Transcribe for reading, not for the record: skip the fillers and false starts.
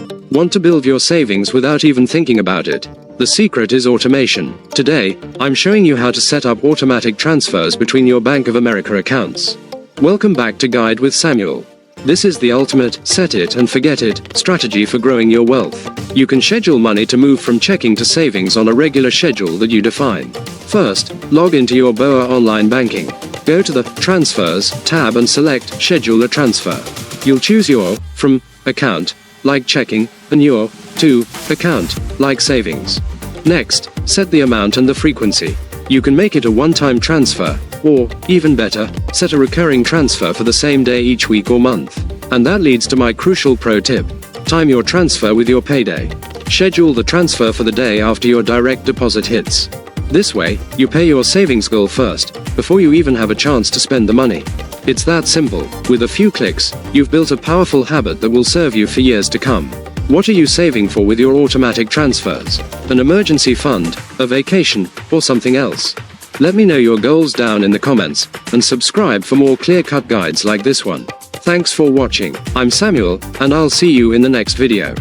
Want to build your savings without even thinking about it? The secret is automation. Today, I'm showing you how to set up automatic transfers between your Bank of America accounts. Welcome back to Guide with Samuel. This is the ultimate set it and forget it strategy for growing your wealth. You can schedule money to move from checking to savings on a regular schedule that you define. First, log into your BoA online banking. Go to the Transfers tab and select Schedule a Transfer. You'll choose your from account, like checking, and your to account, like savings. Next, set the amount and the frequency. You can make it a one-time transfer, or, even better, set a recurring transfer for the same day each week or month. And that leads to my crucial pro tip. Time your transfer with your payday. Schedule the transfer for the day after your direct deposit hits. This way, you pay your savings goal first, before you even have a chance to spend the money. It's that simple. With a few clicks, you've built a powerful habit that will serve you for years to come. What are you saving for with your automatic transfers? An emergency fund, a vacation, or something else? Let me know your goals down in the comments, and subscribe for more clear-cut guides like this one. Thanks for watching. I'm Samuel, and I'll see you in the next video.